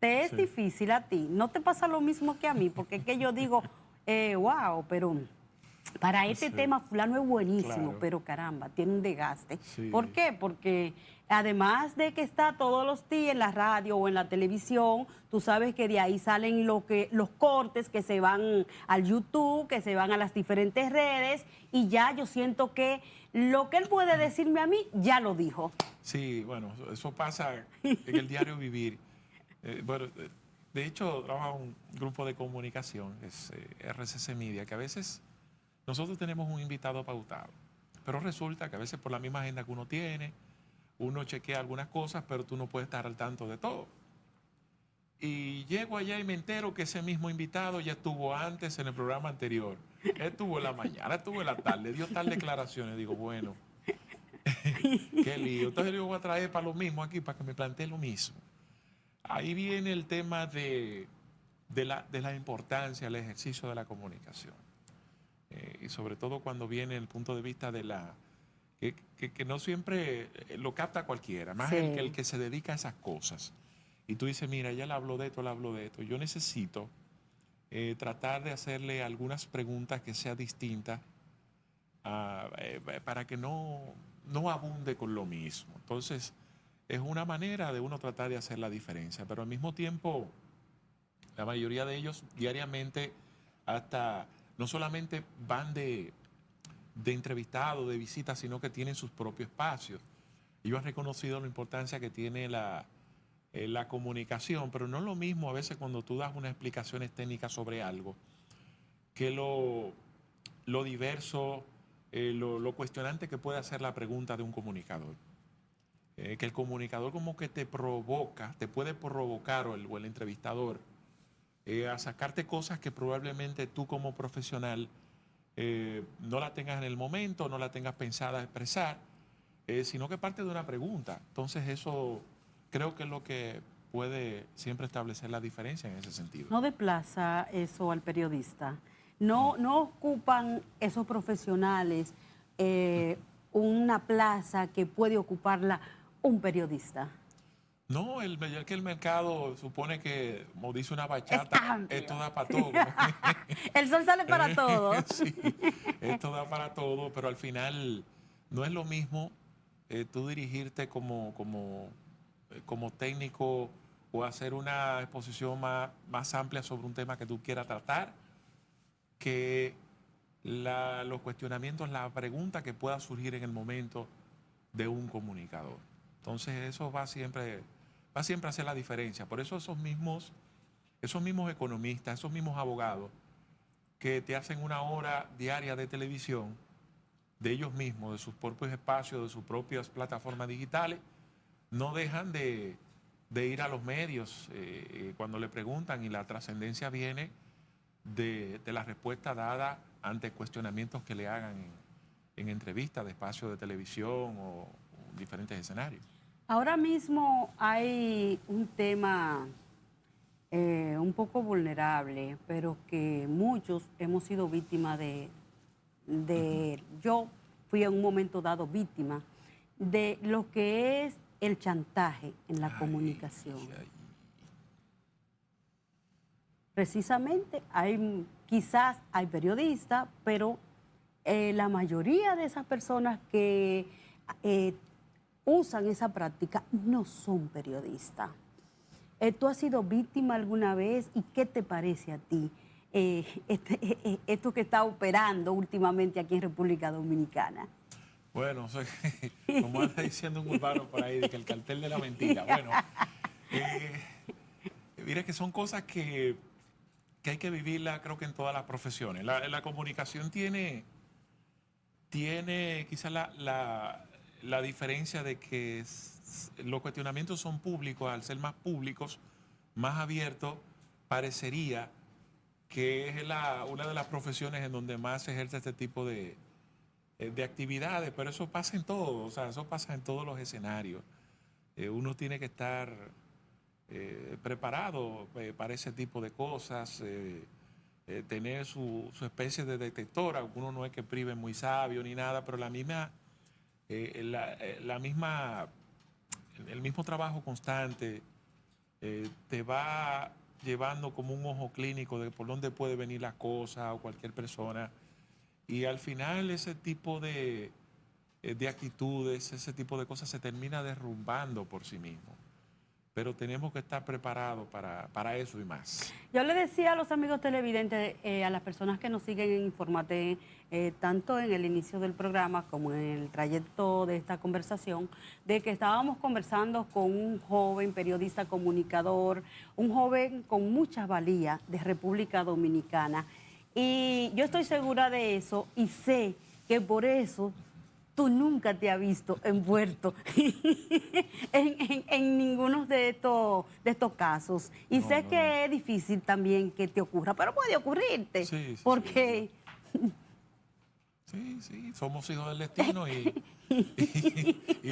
te es difícil a ti, ¿no te pasa lo mismo que a mí? Porque es que yo digo, wow, pero para este Sí, tema fulano es buenísimo, claro, pero caramba, tiene un desgaste. ¿Por sí, qué? Porque además de que está todos los días en la radio o en la televisión, tú sabes que de ahí salen los cortes que se van al YouTube, que se van a las diferentes redes, y ya yo siento que lo que él puede decirme a mí, ya lo dijo. sí, bueno, eso pasa en el diario vivir. Bueno, de hecho, trabaja un grupo de comunicación, es RCC Media, que a veces nosotros tenemos un invitado pautado, pero resulta que a veces por la misma agenda que uno tiene, uno chequea algunas cosas, pero tú no puedes estar al tanto de todo. Y llego allá y me entero que ese mismo invitado ya estuvo antes en el programa anterior. Estuvo en la mañana, estuvo en la tarde, dio tal declaraciones. Digo, bueno, qué lío. Entonces yo voy a traer para lo mismo aquí, para que me plantee lo mismo. Ahí viene el tema de la importancia del ejercicio de la comunicación. Y sobre todo cuando viene el punto de vista de la... que no siempre lo capta cualquiera, más el Sí. que se dedica a esas cosas. Y tú dices, mira, ya le habló de esto, le habló de esto. Yo necesito tratar de hacerle algunas preguntas que sean distintas para que no abunde con lo mismo. Entonces, es una manera de uno tratar de hacer la diferencia, pero al mismo tiempo, la mayoría de ellos diariamente hasta no solamente van de entrevistados, de visitas, sino que tienen sus propios espacios. Ellos han reconocido la importancia que tiene la comunicación, pero no es lo mismo a veces cuando tú das unas explicaciones técnicas sobre algo, que lo diverso, lo cuestionante que puede hacer la pregunta de un comunicador. Que el comunicador como que te provoca, te puede provocar o el entrevistador a sacarte cosas que probablemente tú como profesional no la tengas en el momento, no la tengas pensada expresar, sino que parte de una pregunta. Entonces eso creo que es lo que puede siempre establecer la diferencia en ese sentido. No desplaza eso al periodista. No ocupan esos profesionales una plaza que puede ocuparla un periodista. No, es que el mercado supone que, como dice una Es bachata, esto amplio. da para todo. Como El sol sale para todo. sí, esto da para todo, pero al final no es lo mismo tú dirigirte como técnico o hacer una exposición más amplia sobre un tema que tú quieras tratar, que los cuestionamientos, la pregunta que pueda surgir en el momento de un comunicador. Entonces eso va siempre a hacer la diferencia. Por eso esos mismos economistas, esos mismos abogados que te hacen una hora diaria de televisión de ellos mismos, de sus propios espacios, de sus propias plataformas digitales, no dejan de ir a los medios cuando le preguntan y la trascendencia viene de la respuesta dada ante cuestionamientos que le hagan en entrevistas de espacios de televisión o diferentes escenarios. Ahora mismo hay un tema un poco vulnerable, pero que muchos hemos sido víctimas de. Yo fui en un momento dado víctima de lo que es el chantaje en la Ay, comunicación. ay. Precisamente, quizás hay periodistas, pero la mayoría de esas personas que eh, usan esa práctica no son periodistas. ¿Tú has sido víctima alguna vez y qué te parece a ti esto que está operando últimamente aquí en República Dominicana? Bueno, como anda diciendo un urbano por ahí, de que el cartel de la mentira. Bueno, eh, mira que son cosas que hay que vivirla, creo que en todas las profesiones. La comunicación tiene quizás la diferencia de que los cuestionamientos son públicos, al ser más públicos, más abiertos, parecería que es una de las profesiones en donde más se ejerce este tipo de actividades, pero eso pasa en todo, o sea, eso pasa en todos los escenarios. Uno tiene que estar preparado para ese tipo de cosas, tener su especie de detector. Uno no es que prive muy sabio ni nada, pero la misma, el mismo trabajo constante te va llevando como un ojo clínico de por dónde puede venir la cosa o cualquier persona. Y al final ese tipo de actitudes, ese tipo de cosas se termina derrumbando por sí mismo. Pero tenemos que estar preparados para eso y más. Yo le decía a los amigos televidentes, a las personas que nos siguen en Infórmate, tanto en el inicio del programa como en el trayecto de esta conversación, de que estábamos conversando con un joven periodista comunicador, un joven con mucha valía de República Dominicana. Y yo estoy segura de eso y sé que por eso tú nunca te has visto envuelto en ninguno de estos casos. Y No, sé no, que no. es difícil también que te ocurra, pero puede ocurrirte. Sí, sí, Porque sí, sí, somos hijos del destino y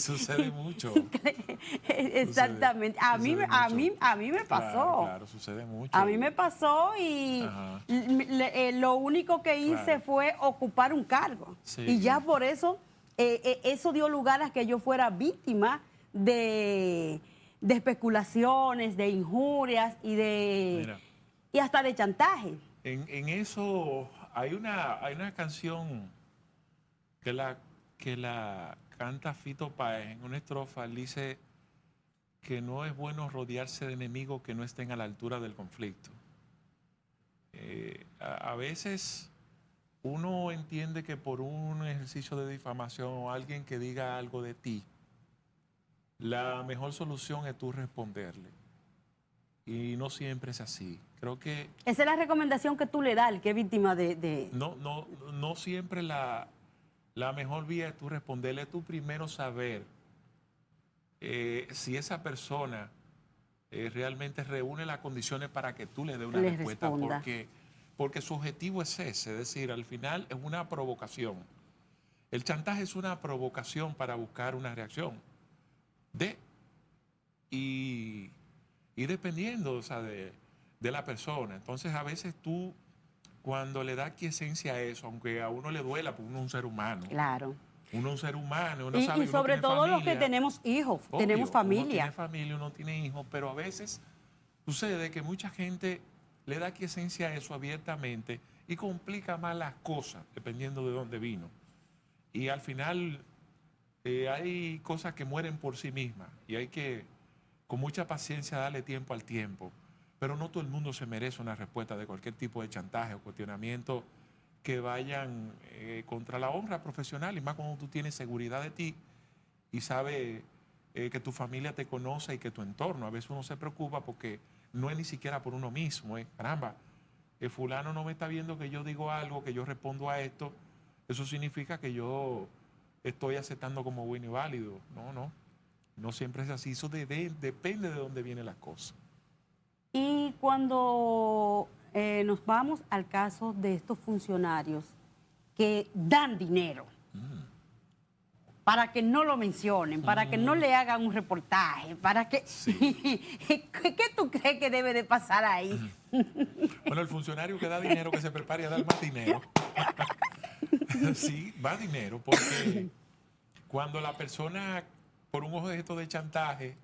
sucede mucho. Sucede, exactamente, a mí, sucede mucho. a mí me Claro, pasó. claro, sucede A mucho. mí me pasó y Ajá, lo único que hice claro. fue ocupar un cargo. Y ya Sí, por eso, eso dio lugar a que yo fuera víctima de especulaciones, de injurias mira, y hasta de chantaje. en eso hay una canción que que la canta Fito Páez en una estrofa. Él dice que no es bueno rodearse de enemigos que no estén a la altura del conflicto. A veces uno entiende que por un ejercicio de difamación o alguien que diga algo de ti, la mejor solución es tú responderle. Y no siempre es así. Creo que Esa es la recomendación que tú le das al que es víctima no siempre la mejor vía es tú responderle, tú primero saber si esa persona realmente reúne las condiciones para que tú le des una le respuesta, responda. porque su objetivo es ese, es decir, al final es una provocación. El chantaje es una provocación para buscar una reacción de y, y dependiendo, o sea, de la persona. Entonces, a veces tú, cuando le das quiesencia a eso, aunque a uno le duela, porque uno es un ser humano, Claro. uno es un ser humano, uno sabe Y que uno sobre tiene todo los que familia, tenemos hijos, tenemos obvio, uno tiene familia. familia, uno tiene hijos, pero a veces sucede que mucha gente le da quiesencia a eso abiertamente y complica más las cosas, dependiendo de dónde vino. Y al final hay cosas que mueren por sí mismas y hay que, con mucha paciencia, darle tiempo al tiempo. Pero no todo el mundo se merece una respuesta de cualquier tipo de chantaje o cuestionamiento que vayan contra la honra profesional, y más cuando tú tienes seguridad de ti y sabes que tu familia te conoce y que tu entorno. A veces uno se preocupa porque no es ni siquiera por uno mismo. Caramba, el fulano no me está viendo que yo digo algo, que yo respondo a esto. Eso significa que yo estoy aceptando como bueno y válido. No, no. No siempre es así. Eso depende de dónde vienen las cosas. Y cuando nos vamos al caso de estos funcionarios que dan dinero para que no lo mencionen, para que no le hagan un reportaje, para que... Sí. ¿Qué tú crees que debe de pasar ahí? Bueno, el funcionario que da dinero, que se prepare a dar más dinero. Sí, va dinero, porque cuando la persona, por un objeto de chantaje,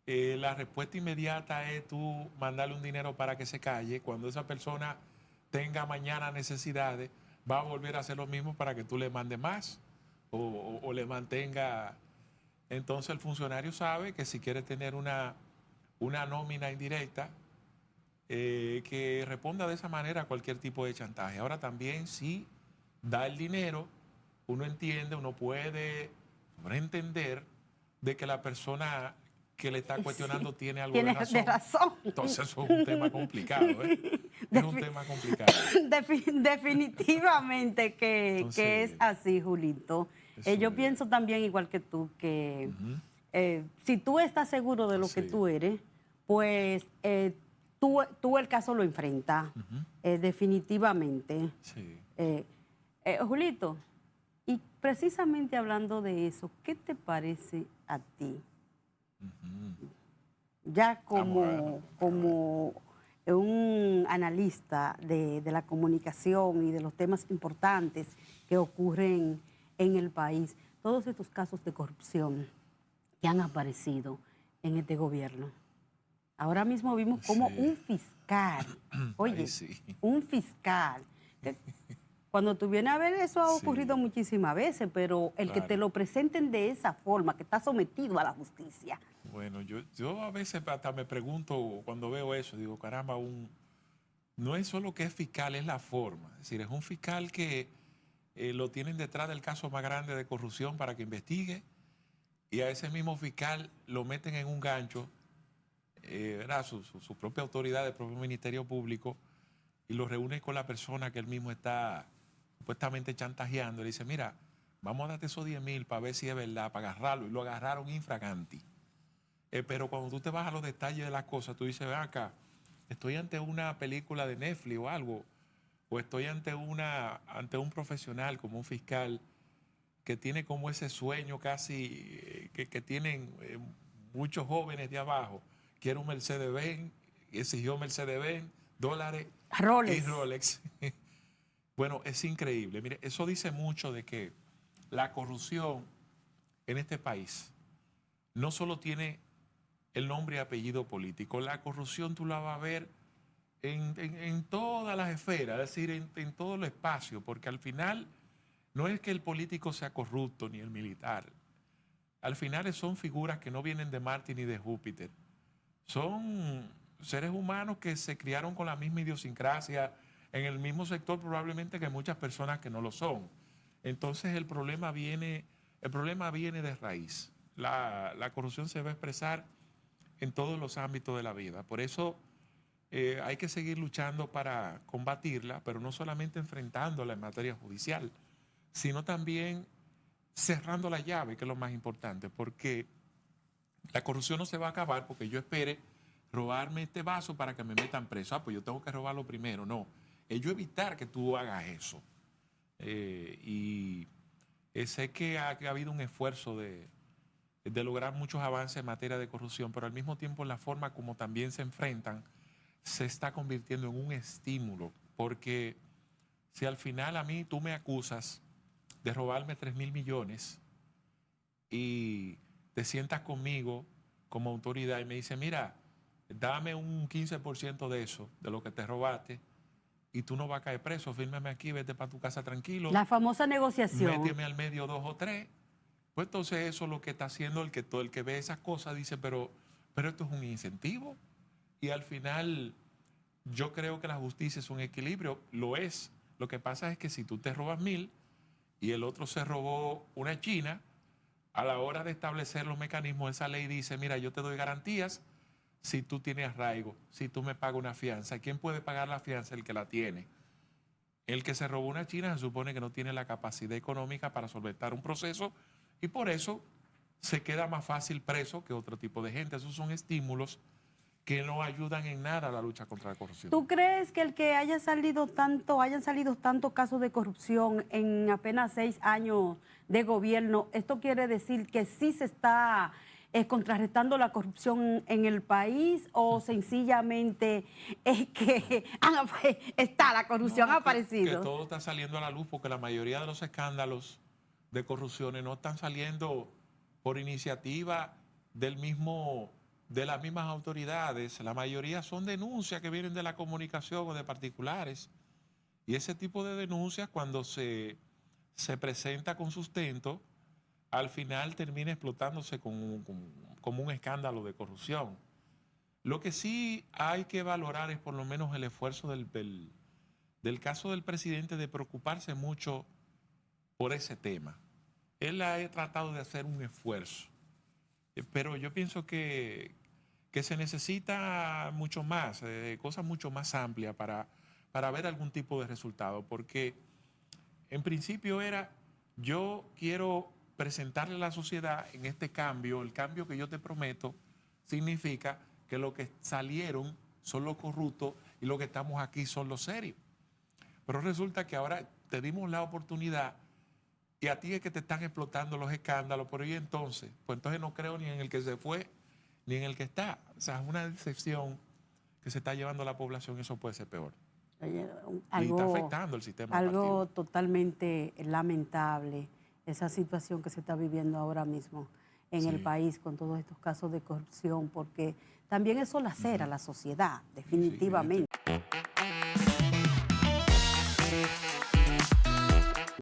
la respuesta inmediata es tú mandarle un dinero para que se calle. Cuando esa persona tenga mañana necesidades, va a volver a hacer lo mismo para que tú le mandes más o le mantenga. Entonces el funcionario sabe que si quiere tener una nómina indirecta, que responda de esa manera a cualquier tipo de chantaje. Ahora también si da el dinero, uno entiende, uno puede entender de que la persona que le está cuestionando Sí, tiene algo de tienes de razón. razón. Entonces eso es un tema complicado, ¿eh? Es un tema complicado. Definitivamente que es Entonces, así, Julito. eso Yo es. pienso también igual que tú, que Ujú. si tú estás seguro de lo que Sí. tú eres, pues tú el caso lo enfrentas, Ujú. definitivamente. Sí. Julito, y precisamente hablando de eso, ¿qué te parece a ti? Ujú. Ya Vamos a ver. como un analista de la comunicación y de los temas importantes que ocurren en el país, todos estos casos de corrupción que han aparecido en este gobierno, Ahora mismo vimos como Sí. un fiscal, oye, Ay, sí. un fiscal. que Cuando tú vienes a ver, eso ha ocurrido Sí, muchísimas veces, pero el que te claro. lo presenten de esa forma, que está sometido a la justicia. Bueno, yo a veces hasta me pregunto cuando veo eso, digo, caramba, no es solo que es fiscal, es la forma. Es decir, es un fiscal que lo tienen detrás del caso más grande de corrupción para que investigue y a ese mismo fiscal lo meten en un gancho, ¿verdad? Su propia autoridad, el propio Ministerio Público, y lo reúne con la persona que él mismo está supuestamente chantajeando. Y le dice, mira, vamos a darte esos 10,000 para ver si es verdad, para agarrarlo. Y lo agarraron infraganti. Pero cuando tú te vas a los detalles de las cosas, tú dices, ven acá, estoy ante una película de Netflix o algo, o estoy ante un profesional como un fiscal que tiene como ese sueño casi que tienen muchos jóvenes de abajo. Quiero un Mercedes-Benz, exigió Mercedes-Benz, dólares y Roles. Rolex. Bueno, es increíble. Mire, eso dice mucho de que la corrupción en este país no solo tiene el nombre y apellido político, la corrupción tú la vas a ver en todas las esferas, es decir, en todo el espacio, porque al final no es que el político sea corrupto ni el militar. Al final son figuras que no vienen de Marte ni de Júpiter. Son seres humanos que se criaron con la misma idiosincrasia, en el mismo sector probablemente que muchas personas que no lo son. Entonces el problema viene de raíz. La corrupción se va a expresar en todos los ámbitos de la vida. Por eso hay que seguir luchando para combatirla, pero no solamente enfrentándola en materia judicial, sino también cerrando la llave, que es lo más importante, porque la corrupción no se va a acabar porque yo espere robarme este vaso para que me metan preso. Ah, pues yo tengo que robarlo primero. No, es yo evitar que tú hagas eso. Y sé que ha habido un esfuerzo de lograr muchos avances en materia de corrupción, pero al mismo tiempo la forma como también se enfrentan se está convirtiendo en un estímulo, porque si al final a mí tú me acusas de robarme 3,000 millones y te sientas conmigo como autoridad y me dices, mira, dame un 15% de eso, de lo que te robaste, y tú no vas a caer preso, fírmame aquí, vete para tu casa tranquilo, La famosa negociación. méteme al medio 2 o 3. Pues entonces eso es lo que está haciendo todo el que ve esas cosas dice, pero esto es un incentivo. Y al final yo creo que la justicia es un equilibrio, lo es. Lo que pasa es que si tú te robas 1,000 y el otro se robó una china, a la hora de establecer los mecanismos, esa ley dice, mira, yo te doy garantías si tú tienes arraigo, si tú me pagas una fianza. ¿Quién puede pagar la fianza? El que la tiene. El que se robó una china se supone que no tiene la capacidad económica para solventar un proceso y por eso se queda más fácil preso que otro tipo de gente. Esos son estímulos que no ayudan en nada a la lucha contra la corrupción. ¿Tú crees que el que hayan salido tantos casos de corrupción en apenas 6 años de gobierno, esto quiere decir que sí se está contrarrestando la corrupción en el país o sencillamente es que la corrupción ha No, que aparecido? todo está saliendo a la luz porque la mayoría de los escándalos de corrupciones no están saliendo por iniciativa del mismo, de las mismas autoridades. La mayoría son denuncias que vienen de la comunicación o de particulares. Y ese tipo de denuncias, cuando se presenta con sustento, al final termina explotándose como un escándalo de corrupción. Lo que sí hay que valorar es por lo menos el esfuerzo del caso del presidente de preocuparse mucho por ese tema. Él ha tratado de hacer un esfuerzo, pero yo pienso que se necesita mucho más, cosas mucho más amplias para ver algún tipo de resultado, porque en principio era, yo quiero presentarle a la sociedad en este cambio, el cambio que yo te prometo, significa que lo que salieron son los corruptos y lo que estamos aquí son los serios. Pero resulta que ahora te dimos la oportunidad y a ti es que te están explotando los escándalos, pero y entonces, pues entonces no creo ni en el que se fue ni en el que está. O sea, es una decepción que se está llevando a la población, eso puede ser peor. Oye, Y está algo, afectando el sistema algo operativo. totalmente lamentable, esa situación que se está viviendo ahora mismo en el Sí. país con todos estos casos de corrupción, porque también eso lacera a la sociedad, definitivamente.